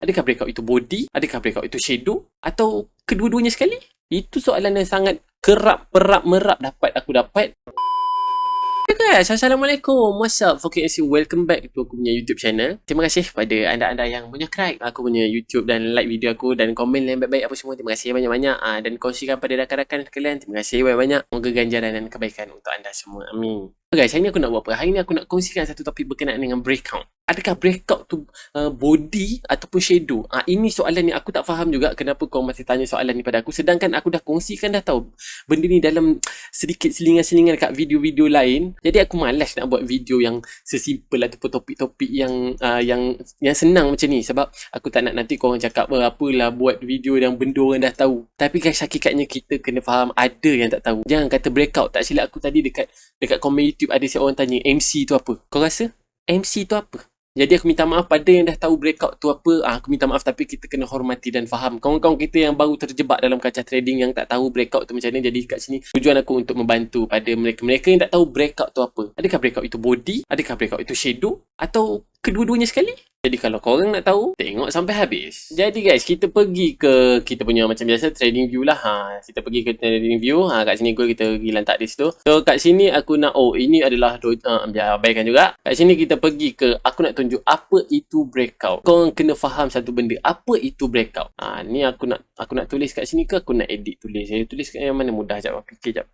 Adakah breakout itu body? Adakah breakout itu shadow? Atau kedua-duanya sekali? Itu soalan yang sangat kerap, perap, merap aku dapat. Guys, Assalamualaikum. What's up? Okay, welcome back to aku punya YouTube channel. Terima kasih kepada anda-anda yang menyubscribe aku punya YouTube dan like video aku dan komen yang baik-baik apa semua. Terima kasih banyak-banyak. Dan kongsikan pada rakan-rakan sekalian. Terima kasih banyak-banyak. Moga ganjaran dan kebaikan untuk anda semua. Amin. Guys, hari ni aku nak buat apa? Hari ni aku nak kongsikan satu topik berkenaan dengan breakout. Adakah breakout tu body ataupun shadow? Ini soalan yang aku tak faham juga kenapa kau masih tanya soalan ni pada aku. Sedangkan aku dah kongsikan dah tahu benda ni dalam sedikit selingan-selingan kat video-video lain. Jadi aku malas nak buat video yang sesimpel ataupun topik-topik yang senang macam ni. Sebab aku tak nak nanti korang cakap apalah buat video yang benda orang dah tahu. Tapi guys, hakikatnya kita kena faham ada yang tak tahu. Jangan kata breakout. Tak silap aku tadi dekat komen YouTube ada seorang tanya MC tu apa. Kau rasa MC tu apa? Jadi aku minta maaf pada yang dah tahu breakout tu apa. Aku minta maaf, tapi kita kena hormati dan faham. Kawan-kawan kita yang baru terjebak dalam kancah trading yang tak tahu breakout tu macam mana. Jadi kat sini tujuan aku untuk membantu pada mereka-mereka yang tak tahu breakout tu apa. Adakah breakout itu body? Adakah breakout itu shadow? Atau kedua-duanya sekali? Jadi kalau korang nak tahu, tengok sampai habis. Jadi guys, kita pergi ke kita punya macam biasa trading view lah. Kita pergi ke trading view. Kat sini kita pergi lantak di situ. So kat sini aku nak, ini adalah biar abaikan juga. Kat sini kita pergi ke, aku nak tunjuk apa itu breakout. Korang kena faham satu benda, apa itu breakout. Ni aku nak tulis kat sini ke aku nak edit tulis. Saya tulis kat yang mana mudah. Sekejap, fikir sekejap.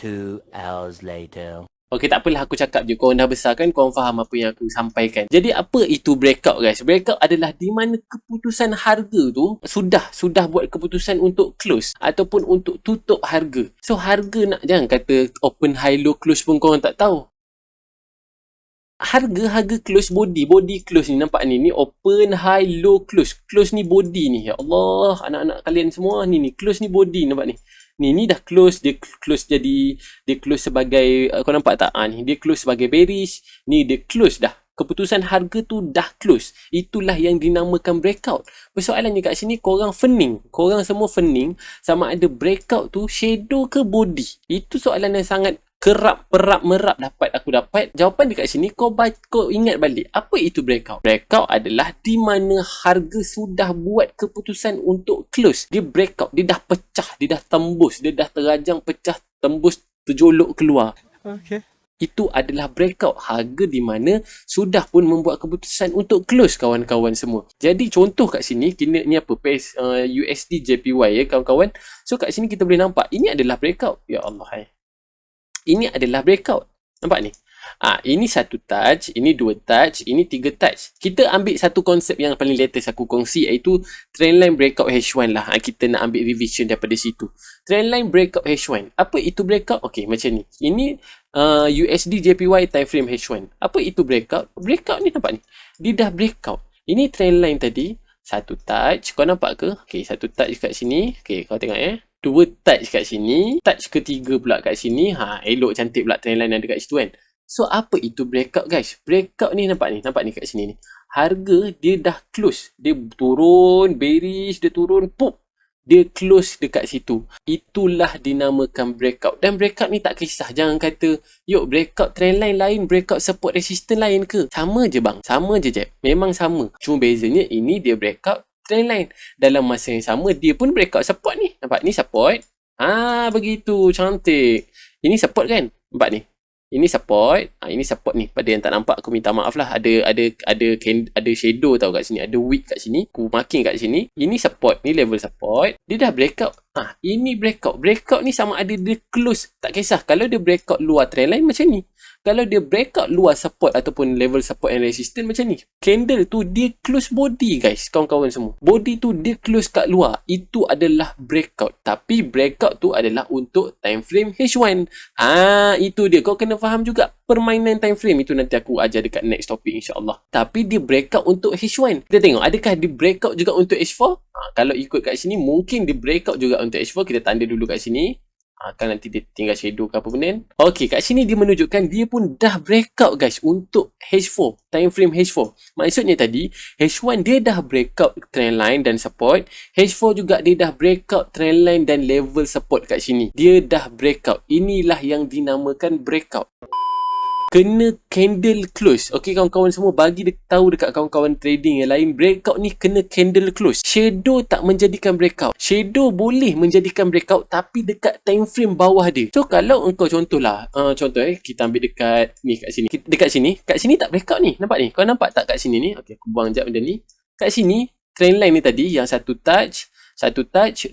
2 hours later. Okey, tak apalah, aku cakap je. Korang dah besar kan, korang faham apa yang aku sampaikan. Jadi apa itu breakout guys? Breakout adalah di mana keputusan harga tu sudah buat keputusan untuk close ataupun untuk tutup harga. So harga jangan kata open high low close pun korang tak tahu. Harga close body close ni, nampak ni open high low close. Close ni body ni. Ya Allah, anak-anak kalian semua ni close ni body, nampak ni. Ni dah close, dia close sebagai kau nampak tak? Ni dia close sebagai bearish, ni dia close dah. Keputusan harga tu dah close. Itulah yang dinamakan breakout. Persoalannya kat sini korang semua fening sama ada breakout tu shadow ke body. Itu soalan yang sangat kerap, perap, merap aku dapat. Jawapan dekat sini kau ingat balik. Apa itu breakout? Breakout adalah di mana harga sudah buat keputusan untuk close. Dia breakout, dia dah pecah, dia dah tembus, dia dah terajang, pecah, tembus, terjolok keluar. Okay. Itu adalah breakout. Harga di mana sudah pun membuat keputusan untuk close, kawan-kawan semua. Jadi contoh kat sini, ni apa? USD JPY ya kawan-kawan. So kat sini kita boleh nampak ini adalah breakout. Ya Allah. Ini adalah breakout. Nampak ni? Ini satu touch, ini dua touch, ini tiga touch. Kita ambil satu konsep yang paling latest aku kongsi, iaitu trendline breakout H1 lah. Kita nak ambil revision daripada situ. Trendline breakout H1. Apa itu breakout? Okey, macam ni. Ini USD JPY time frame H1. Apa itu breakout? Breakout ni nampak ni. Dia dah breakout. Ini trendline tadi, satu touch. Kau nampak ke? Okey, satu touch kat sini. Okey, kau tengok dua touch kat sini, touch ketiga pula kat sini. Elok cantik pula trendline yang dekat situ kan. So apa itu breakout guys? Breakout ni nampak ni kat sini ni. Harga dia dah close, dia turun bearish, dia turun pop, dia close dekat situ. Itulah dinamakan breakout. Dan breakout ni tak kisah, jangan kata breakout trendline lain, breakout support resistance lain ke? Sama je bang, sama je Jeb. Memang sama. Cuma bezanya ini dia breakout trendline. Dalam masa yang sama dia pun breakout support ni. Nampak ni support. Begitu cantik. Ini support kan? Nampak ni. Ini support. Ini support ni. Pada yang tak nampak aku minta maaf lah. Ada shadow tau kat sini. Ada wick kat sini. Aku marking kat sini. Ini support. Ni level support. Dia dah breakout. Ini breakout. Breakout ni sama ada dia close. Tak kisah. Kalau dia breakout luar trendline macam ni. Kalau dia breakout luar support ataupun level support and resistance macam ni. Candle tu dia close body guys, kawan-kawan semua. Body tu dia close kat luar. Itu adalah breakout. Tapi breakout tu adalah untuk time frame H1. Itu dia. Kau kena faham juga permainan time frame itu, nanti aku ajar dekat next topic insyaAllah. Tapi dia breakout untuk H1. Kita tengok adakah dia breakout juga untuk H4? Kalau ikut kat sini mungkin dia breakout juga untuk H4. Kita tanda dulu kat sini. Kan nanti dia tinggal shadow ke apa benda. Okey, kat sini dia menunjukkan dia pun dah breakout guys untuk H4, time frame H4. Maksudnya tadi H1 dia dah breakout trendline dan support, H4 juga dia dah breakout trendline dan level support kat sini. Dia dah breakout. Inilah yang dinamakan breakout. kena candle close. Okey kawan-kawan semua, bagi tahu dekat kawan-kawan trading yang lain, breakout ni kena candle close. Shadow tak menjadikan breakout. Shadow boleh menjadikan breakout tapi dekat time frame bawah dia. So kalau engkau contohlah, kita ambil dekat ni, kat sini. Kat sini tak breakout ni. Nampak ni? Kau nampak tak kat sini ni? Okey, aku buang jap benda ni. Kat sini trend line ni tadi yang satu touch,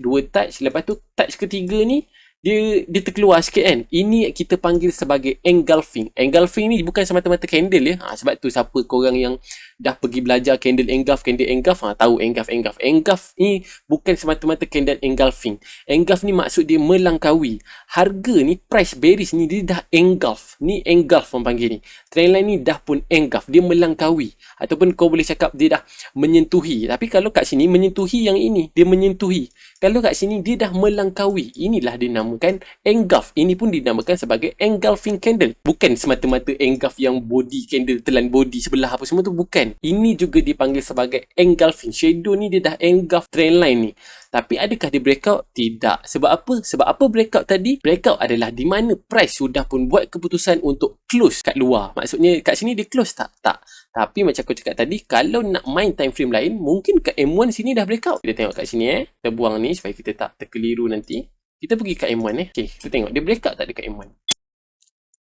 dua touch, lepas tu touch ketiga ni dia terkeluar sikit kan. Ini kita panggil sebagai engulfing. Engulfing ni bukan semata-mata candle ya. Sebab tu siapa korang yang dah pergi belajar candle engulf, tahu engulf. Engulf ni bukan semata-mata candle engulfing. Engulf ni maksud dia melangkaui. Harga ni, price bearish ni dia dah engulf. Ni engulf orang panggil ni. Trendline ni dah pun engulf. Dia melangkaui. Ataupun kau boleh cakap dia dah menyentuhi. Tapi kalau kat sini menyentuhi yang ini, dia menyentuhi. Kalau kat sini dia dah melangkaui. Inilah dinamakan engulf. Ini pun dinamakan sebagai engulfing candle. Bukan semata-mata engulf yang body candle telan body sebelah apa semua tu, bukan. Ini juga dipanggil sebagai engulfing. Shadow ni dia dah engulf trendline ni. Tapi adakah dia breakout? Tidak. Sebab apa? Sebab apa breakout tadi? Breakout adalah di mana price sudah pun buat keputusan untuk close kat luar. Maksudnya kat sini dia close tak? Tak. Tapi macam aku cakap tadi, kalau nak main time frame lain, mungkin kat M1 sini dah breakout. Kita tengok kat sini kita buang ni supaya kita tak terkeliru nanti. Kita pergi kat M1 Okay, kita tengok dia breakout tak dekat M1.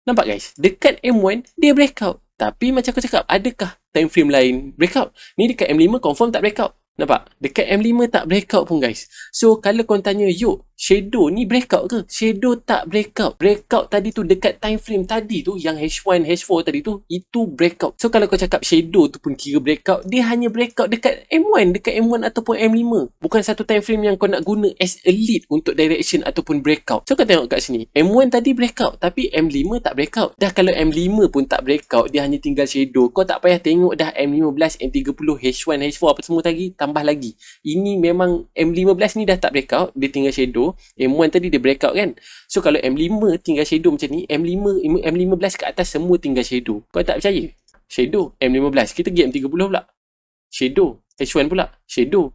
Nampak guys? Dekat M1 dia breakout. Tapi macam aku cakap, adakah time frame lain breakout? Ni dekat M5 confirm tak breakout. Nampak? Dekat M5 tak breakout pun guys. So kalau korang tanya, yuk shadow ni breakout ke? Shadow tak breakout. Breakout tadi tu dekat time frame tadi tu, yang H1, H4 tadi tu, itu breakout. So kalau kau cakap shadow tu pun kira breakout, dia hanya breakout dekat M1, dekat M1 ataupun M5. Bukan satu time frame yang kau nak guna as a lead untuk direction ataupun breakout. So kau tengok kat sini, M1 tadi breakout tapi M5 tak breakout. Dah kalau M5 pun tak breakout, dia hanya tinggal shadow. Kau tak payah tengok dah M15, M30, H1, H4 apa semua tadi, tambah lagi. Ini memang M15 ni dah tak breakout, dia tinggal shadow. M1 tadi dia breakout kan. So kalau M5 tinggal shadow macam ni, M15 ke atas semua tinggal shadow. Kau tak percaya? Shadow M15. Kita pergi M30 pula, shadow. H1 pula shadow.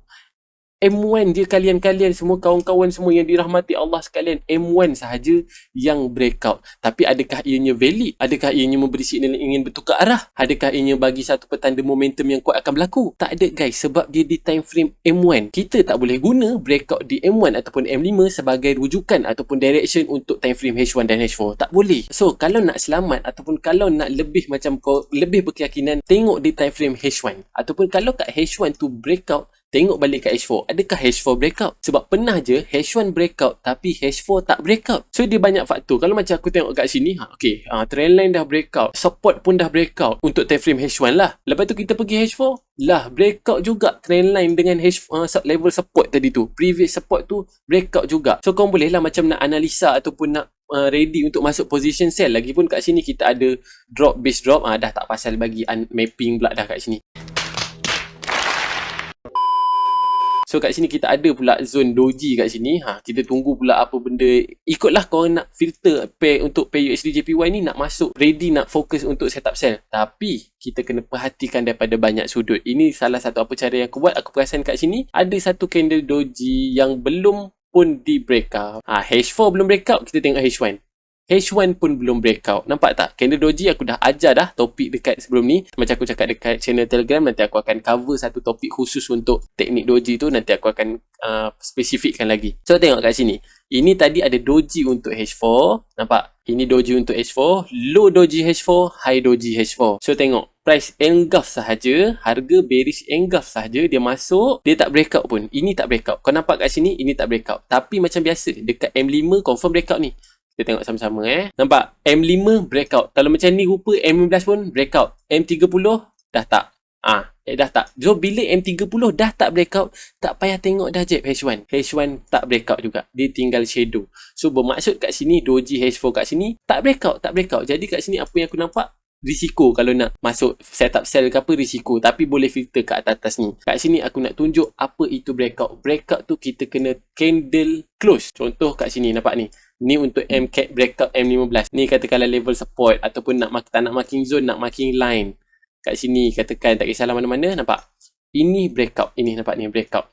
M1 je kalian semua, kawan-kawan semua yang dirahmati Allah sekalian, M1 sahaja yang breakout. Tapi adakah ianya valid? Adakah ianya memberi signal ingin bertukar arah? Adakah ianya bagi satu petanda momentum yang kuat akan berlaku? Tak ada guys, sebab dia di time frame M1. Kita tak boleh guna breakout di M1 ataupun M5 sebagai rujukan ataupun direction untuk time frame H1 dan H4. Tak boleh. So kalau nak selamat ataupun kalau nak lebih macam kau lebih berkeyakinan, tengok di time frame H1. Ataupun kalau kat H1 tu breakout, tengok balik kat H4. Adakah H4 breakout? Sebab pernah je H1 breakout tapi H4 tak breakout. So dia banyak faktor. Kalau macam aku tengok kat sini, trendline dah breakout, support pun dah breakout untuk time frame H1 lah. Lepas tu kita pergi H4 lah, breakout juga trendline dengan level support tadi tu. Previous support tu breakout juga. So kau boleh lah macam nak analisa ataupun nak ready untuk masuk position sell. Lagipun kat sini kita ada drop base drop, dah tak pasal bagi mapping pula dah kat sini. So kat sini kita ada pula zone doji kat sini. Kita tunggu pula apa benda. Ikutlah korang nak filter pair untuk pair USD JPY ni nak masuk, ready nak fokus untuk setup sell. Tapi kita kena perhatikan daripada banyak sudut. Ini salah satu apa cara yang aku buat. Aku perasan kat sini ada satu candle doji yang belum pun di breakout. H4 belum breakout, kita tengok H1. H1 pun belum breakout. Nampak tak? Candle doji aku dah ajar dah topik dekat sebelum ni. Macam aku cakap dekat channel Telegram, nanti aku akan cover satu topik khusus untuk teknik doji tu. Nanti aku akan spesifikkan lagi. So tengok kat sini. Ini tadi ada doji untuk H4. Nampak? Ini doji untuk H4. Low doji H4, high doji H4. So tengok. Price engulf sahaja, harga bearish engulf sahaja, dia masuk, dia tak breakout pun. Ini tak breakout. Kau nampak kat sini, ini tak breakout. Tapi macam biasa, dekat M5 confirm breakout ni. Kita tengok sama-sama Nampak? M5 breakout. Kalau macam ni rupa M15 pun breakout. M30 dah tak. Dah tak. So bila M30 dah tak breakout, tak payah tengok dah je H1. H1 tak breakout juga. Dia tinggal shadow. So bermaksud kat sini doji H4 kat sini tak breakout. Jadi kat sini apa yang aku nampak? Risiko kalau nak masuk setup sell ke apa, risiko. Tapi boleh filter kat atas ni. Kat sini aku nak tunjuk apa itu breakout. Breakout tu kita kena candle close. Contoh kat sini nampak ni. Ni untuk MCAT breakout M15. Ni katakanlah level support ataupun tak nak marking zone, nak marking line. Kat sini katakan tak kisahlah mana-mana, nampak? Ini breakout. Ini nampak ni breakout.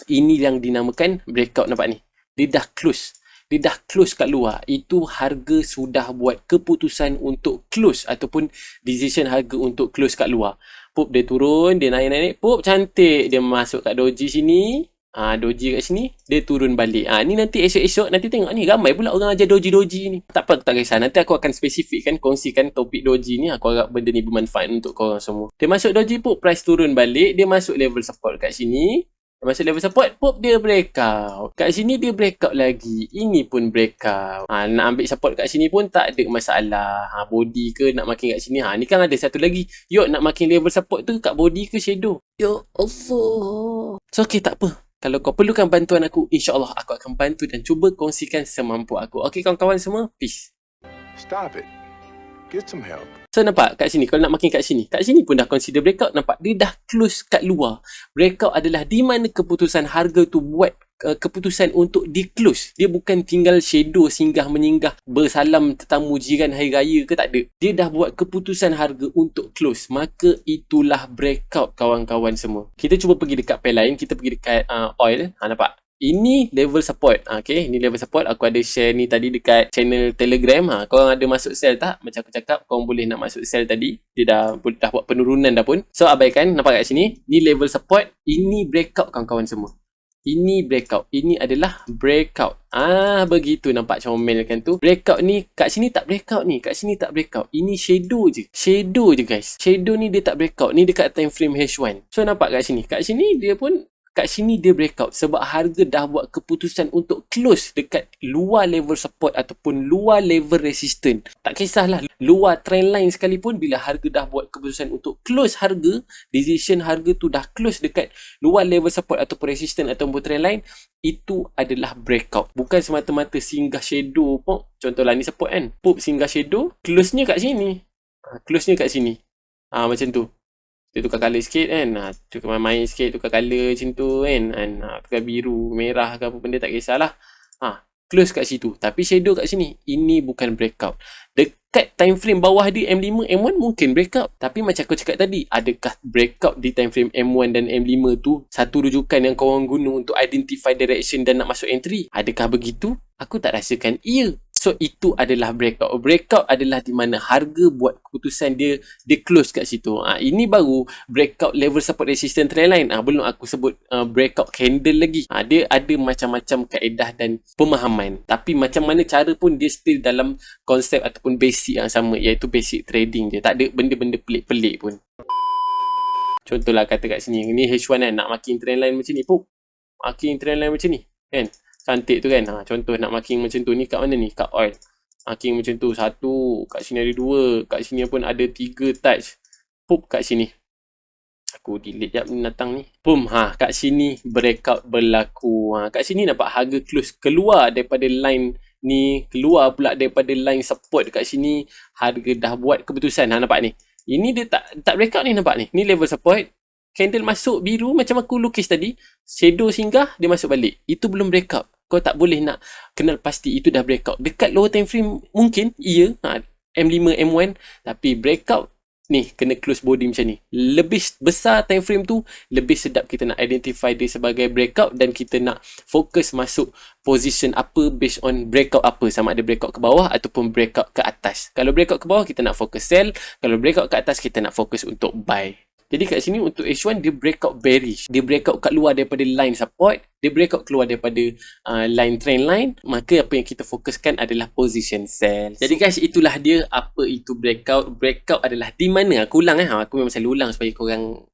Ini yang dinamakan breakout, nampak ni. Dia dah close. dia dah close kat luar, itu harga sudah buat keputusan untuk close ataupun decision harga untuk close kat luar. Pop dia turun, dia naik-naik, pop cantik dia masuk kat doji sini. Doji kat sini, dia turun balik. Ni nanti esok-esok nanti tengok ni ramai pula orang ajar doji-doji ni. Tak apa, tak kisah. Nanti aku akan spesifikkan, kongsikan topik doji ni. Aku harap benda ni bermanfaat untuk korang semua. Dia masuk doji pop, price turun balik, dia masuk level support kat sini. Dia masuk level support, pop dia breakout. Kat sini dia breakout lagi. Ini pun breakout. Nak ambil support kat sini pun tak ada masalah. Body ke nak makin kat sini. Ni kan ada satu lagi. Yok nak makin level support tu kat body ke shadow? Ya Allah. So okay, tak apa. Kalau kau perlukan bantuan aku, insyaAllah aku akan bantu dan cuba kongsikan semampu aku. Okay kawan-kawan semua, peace. Stop it. Get some help. So nampak kat sini, kalau nak makin kat sini pun dah consider breakout. Nampak dia dah close kat luar. Breakout adalah di mana keputusan harga tu buat keputusan untuk di close. Dia bukan tinggal shadow singgah menyinggah bersalam tetamu jiran hari raya ke, tak ada. Dia dah buat keputusan harga untuk close. Maka itulah breakout kawan-kawan semua. Kita cuba pergi dekat pair lain, kita pergi dekat oil. Nampak? Ini level support. Okay, ini level support. Aku ada share ni tadi dekat channel Telegram. Korang ada masuk sell tak? Macam aku cakap, korang boleh nak masuk sell tadi. Dia dah buat penurunan dah pun. So abaikan, nampak kat sini. Ni level support. Ini breakout kawan-kawan semua. Ini breakout. Ini adalah breakout. Begitu nampak comel kan tu. Breakout ni kat sini tak breakout ni. Kat sini tak breakout. Ini shadow je. Shadow je guys. Shadow ni dia tak breakout. Ni dekat time frame H1. So nampak kat sini. Kat sini dia pun kat sini dia breakout sebab harga dah buat keputusan untuk close dekat luar level support ataupun luar level resistance. Tak kisahlah luar trend line sekalipun, bila harga dah buat keputusan untuk close harga, decision harga tu dah close dekat luar level support ataupun resistance ataupun trend line, itu adalah breakout. Bukan semata-mata singgah shadow pun. Contohlah ni support kan. Pop singgah shadow, close-nya kat sini. Close-nya kat sini. Macam tu. Dia tukar colour sikit kan. Tukar main sikit, tukar colour macam tu kan. Tukar biru, merah ke apa benda tak kisahlah. Close kat situ. Tapi shadow kat sini. Ini bukan breakout. Dekat time frame bawah dia M5, M1 mungkin breakout. Tapi macam aku cakap tadi, adakah breakout di time frame M1 dan M5 tu satu rujukan yang korang guna untuk identify direction dan nak masuk entry? Adakah begitu? Aku tak rasakan iya. So itu adalah breakout. Breakout adalah di mana harga buat keputusan dia close kat situ. Ini baru breakout level support resistance trend line. Belum aku sebut breakout candle lagi. Dia ada macam-macam kaedah dan pemahaman. Tapi macam mana cara pun dia still dalam konsep ataupun basic yang sama, iaitu basic trading je. Tak ada benda-benda pelik-pelik pun. Contohlah kata kat sini, ni H1 kan, nak makin trend line macam ni. Makin trend line macam ni kan. Cantik tu kan. Contoh nak marking macam tu. Ni kat mana ni? Kat oil. Marking macam tu. Satu. Kat sini ada dua. Kat sini pun ada 3 touch. Pop kat sini. Aku delete jap binatang ni. Boom. Kat sini breakout berlaku. Kat sini nampak harga close. Keluar daripada line ni. Keluar pula daripada line support kat sini. Harga dah buat keputusan. Nampak ni. Ini dia tak breakout ni, nampak ni. Ni level support. Candle masuk biru macam aku lukis tadi. Shadow singgah, dia masuk balik. Itu belum breakout. Kau tak boleh nak kenal pasti itu dah breakout. Dekat lower time frame mungkin, iya. M5, M1. Tapi breakout ni kena close body macam ni. Lebih besar time frame tu, lebih sedap kita nak identify dia sebagai breakout dan kita nak fokus masuk position apa based on breakout apa. Sama ada breakout ke bawah ataupun breakout ke atas. Kalau breakout ke bawah, kita nak fokus sell. Kalau breakout ke atas, kita nak fokus untuk buy. Jadi kat sini untuk H1 dia breakout bearish. Dia breakout kat luar daripada line support. Dia breakout keluar daripada line trend line. Maka apa yang kita fokuskan adalah position sell. Jadi guys, itulah dia apa itu breakout. Breakout adalah di mana, aku ulang aku memang selalu ulang supaya korang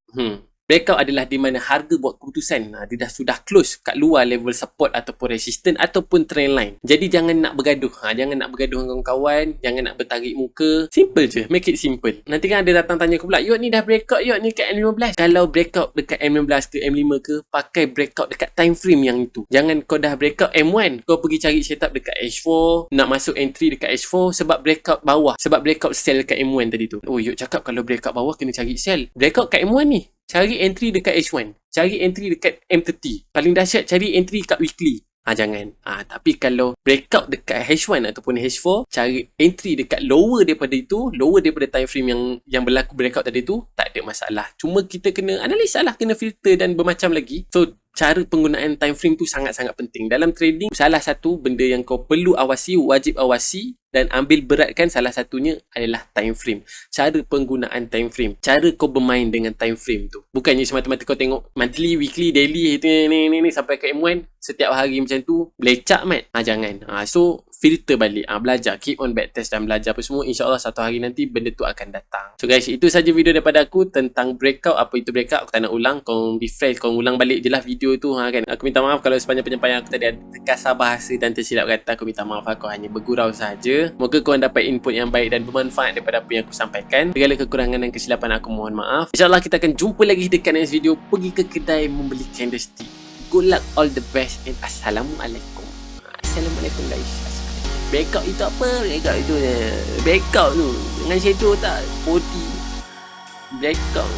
breakout adalah di mana harga buat keputusan. Dia dah sudah close kat luar level support ataupun resistance ataupun trend line. Jadi jangan nak bergaduh. Jangan nak bergaduh dengan kawan-kawan. Jangan nak bertarik muka. Simple je. Make it simple. Nanti kan ada datang tanya aku pula, Yot ni dah breakout Yot ni kat M15. Kalau breakout dekat M15 ke M5 ke, pakai breakout dekat time frame yang itu. Jangan kau dah breakout M1, kau pergi cari setup dekat H4. Nak masuk entry dekat H4 sebab breakout bawah. Sebab breakout sell dekat M1 tadi tu. Oh, Yot cakap kalau breakout bawah kena cari sell. Breakout kat M1 ni, cari entry dekat H1. Cari entry dekat M30. Paling dahsyat cari entry kat weekly. Jangan. Tapi kalau breakout dekat H1 ataupun H4, cara entry dekat lower daripada time frame yang berlaku breakout tadi tu, tak ada masalah. Cuma kita kena analisa lah, kena filter dan bermacam lagi. So cara penggunaan time frame tu sangat-sangat penting. Dalam trading, salah satu benda yang kau perlu awasi, wajib awasi dan ambil beratkan, salah satunya adalah time frame. Cara penggunaan time frame. Cara kau bermain dengan time frame tu. Bukannya semata-mata kau tengok monthly, weekly, daily, ni sampai ke M1, setiap hari macam tu, lecak mat. Jangan. So, filter balik. Belajar. Keep on backtest dan belajar apa semua. InsyaAllah satu hari nanti benda tu akan datang. So guys, itu saja video daripada aku tentang breakout. Apa itu breakout? Aku tak nak ulang. Kau refresh, kau ulang balik je lah video tu. Kan? Aku minta maaf kalau sepanjang penyampaian aku tadi ada terkasar bahasa dan tersilap kata. Aku minta maaf. Aku hanya bergurau saja. Moga korang dapat input yang baik dan bermanfaat daripada apa yang aku sampaikan. Segala kekurangan dan kesilapan aku mohon maaf. InsyaAllah kita akan jumpa lagi dekat next video. Pergi ke kedai membeli candlestick. Good luck, all the best, and Assalamualaikum. Assalamualaikum guys. Breakout itu apa? Breakout tu dengan shadow tak? 40 breakout